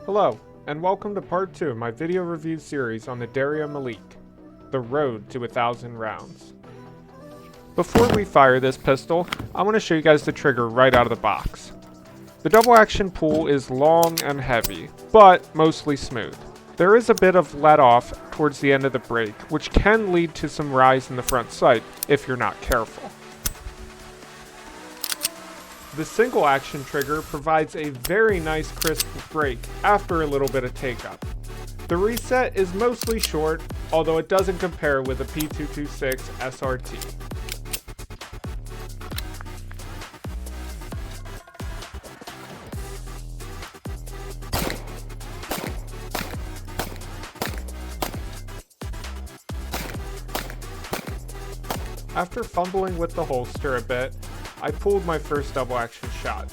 Hello, and welcome to part 2 of my video review series on the Derya Melik, the road to 1,000 rounds. Before we fire this pistol, I want to show you guys the trigger right out of the box. The double action pull is long and heavy, but mostly smooth. There is a bit of let off towards the end of the break, which can lead to some rise in the front sight if you're not careful. The single action trigger provides a very nice crisp break after a little bit of take-up. The reset is mostly short, although it doesn't compare with a PT2 SRT. After fumbling with the holster a bit, I pulled my first double action shot.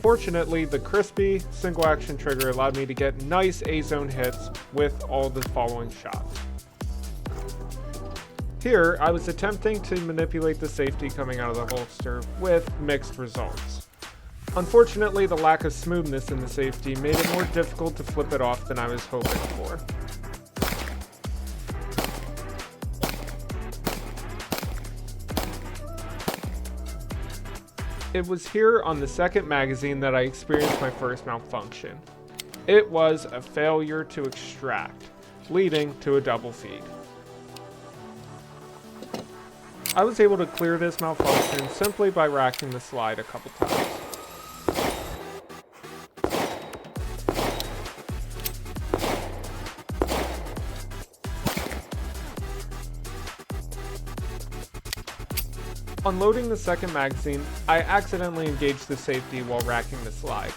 Fortunately, the crispy single action trigger allowed me to get nice A-zone hits with all the following shots. Here, I was attempting to manipulate the safety coming out of the holster with mixed results. Unfortunately, the lack of smoothness in the safety made it more difficult to flip it off than I was hoping for. It was here on the second magazine that I experienced my first malfunction. It was a failure to extract, leading to a double feed. I was able to clear this malfunction simply by racking the slide a couple times. Unloading the second magazine, I accidentally engaged the safety while racking the slide.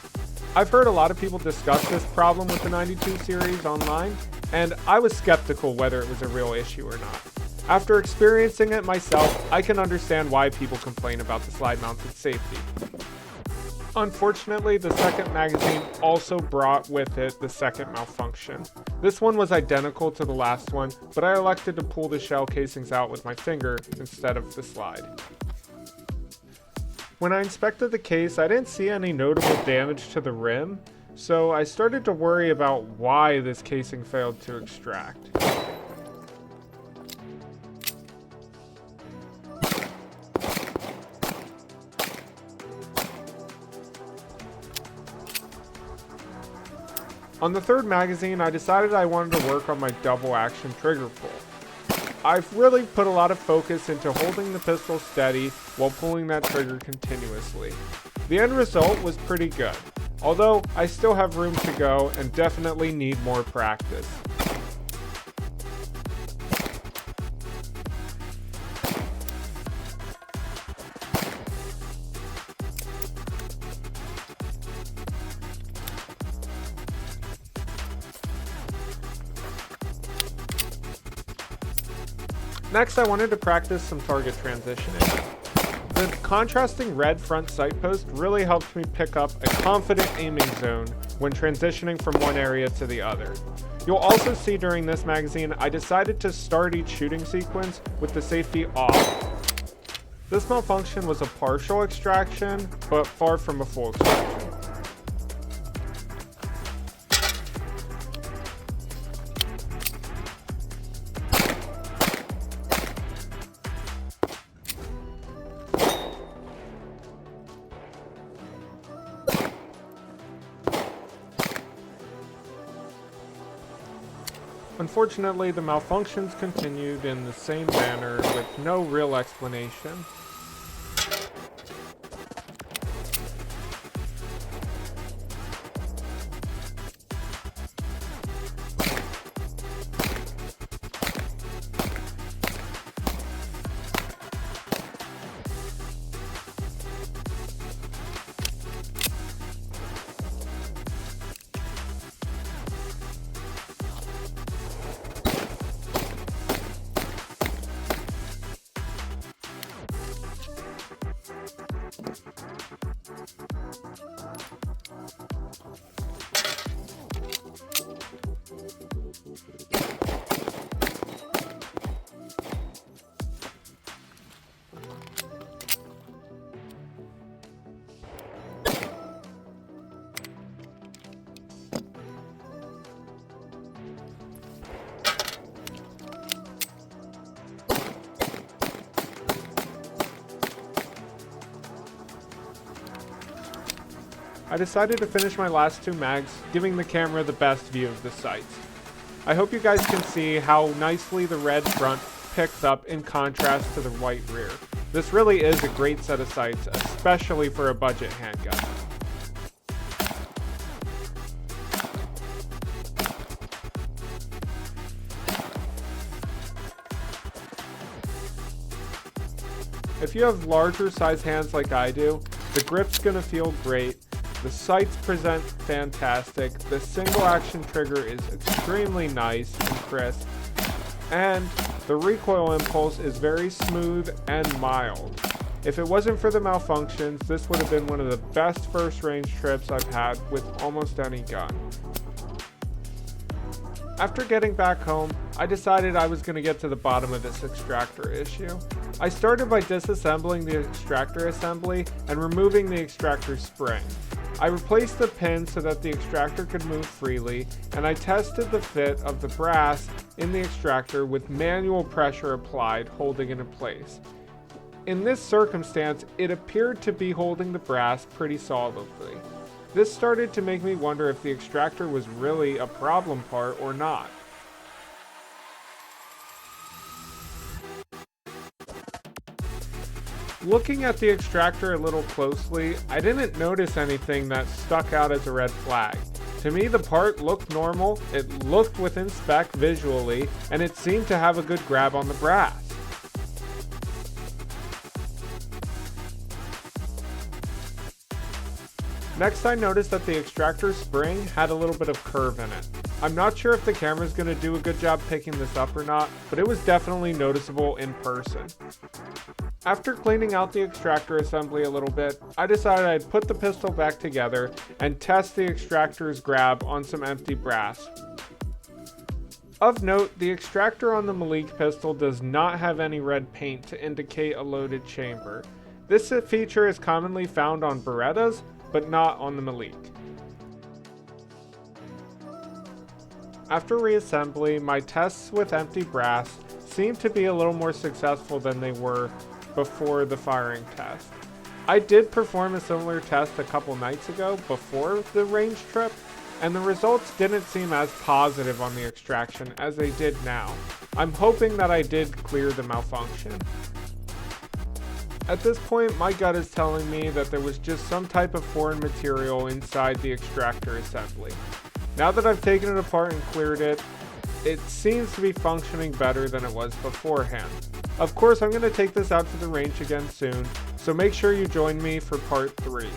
I've heard a lot of people discuss this problem with the 92 series online, and I was skeptical whether it was a real issue or not. After experiencing it myself, I can understand why people complain about the slide-mounted safety. Unfortunately, the second magazine also brought with it the second malfunction. This one was identical to the last one, but I elected to pull the shell casings out with my finger instead of the slide. When I inspected the case, I didn't see any notable damage to the rim, so I started to worry about why this casing failed to extract. On the third magazine, I decided I wanted to work on my double action trigger pull. I've really put a lot of focus into holding the pistol steady while pulling that trigger continuously. The end result was pretty good, although I still have room to go and definitely need more practice. Next, I wanted to practice some target transitioning. The contrasting red front sight post really helped me pick up a confident aiming zone when transitioning from one area to the other. You'll also see during this magazine, I decided to start each shooting sequence with the safety off. This malfunction was a partial extraction, but far from a full extraction. Unfortunately, the malfunctions continued in the same manner with no real explanation. I decided to finish my last 2 mags, giving the camera the best view of the sights. I hope you guys can see how nicely the red front picks up in contrast to the white rear. This really is a great set of sights, especially for a budget handgun. If you have larger size hands like I do, the grip's gonna feel great, the sights present fantastic, the single action trigger is extremely nice and crisp, and the recoil impulse is very smooth and mild. If it wasn't for the malfunctions, this would have been one of the best first range trips I've had with almost any gun. After getting back home, I decided I was going to get to the bottom of this extractor issue. I started by disassembling the extractor assembly and removing the extractor spring. I replaced the pin so that the extractor could move freely, and I tested the fit of the brass in the extractor with manual pressure applied, holding it in place. In this circumstance, it appeared to be holding the brass pretty solidly. This started to make me wonder if the extractor was really a problem part or not. Looking at the extractor a little closely, I didn't notice anything that stuck out as a red flag. To me, the part looked normal, it looked within spec visually, and it seemed to have a good grab on the brass. Next, I noticed that the extractor spring had a little bit of curve in it. I'm not sure if the camera's going to do a good job picking this up or not, but it was definitely noticeable in person. After cleaning out the extractor assembly a little bit, I decided I'd put the pistol back together and test the extractor's grab on some empty brass. Of note, the extractor on the Melik pistol does not have any red paint to indicate a loaded chamber. This feature is commonly found on Berettas, but not on the Melik. After reassembly, my tests with empty brass seemed to be a little more successful than they were before the firing test. I did perform a similar test a couple nights ago before the range trip, and the results didn't seem as positive on the extraction as they did now. I'm hoping that I did clear the malfunction. At this point, my gut is telling me that there was just some type of foreign material inside the extractor assembly. Now that I've taken it apart and cleared it, it seems to be functioning better than it was beforehand. Of course, I'm going to take this out to the range again soon, so make sure you join me for part 3.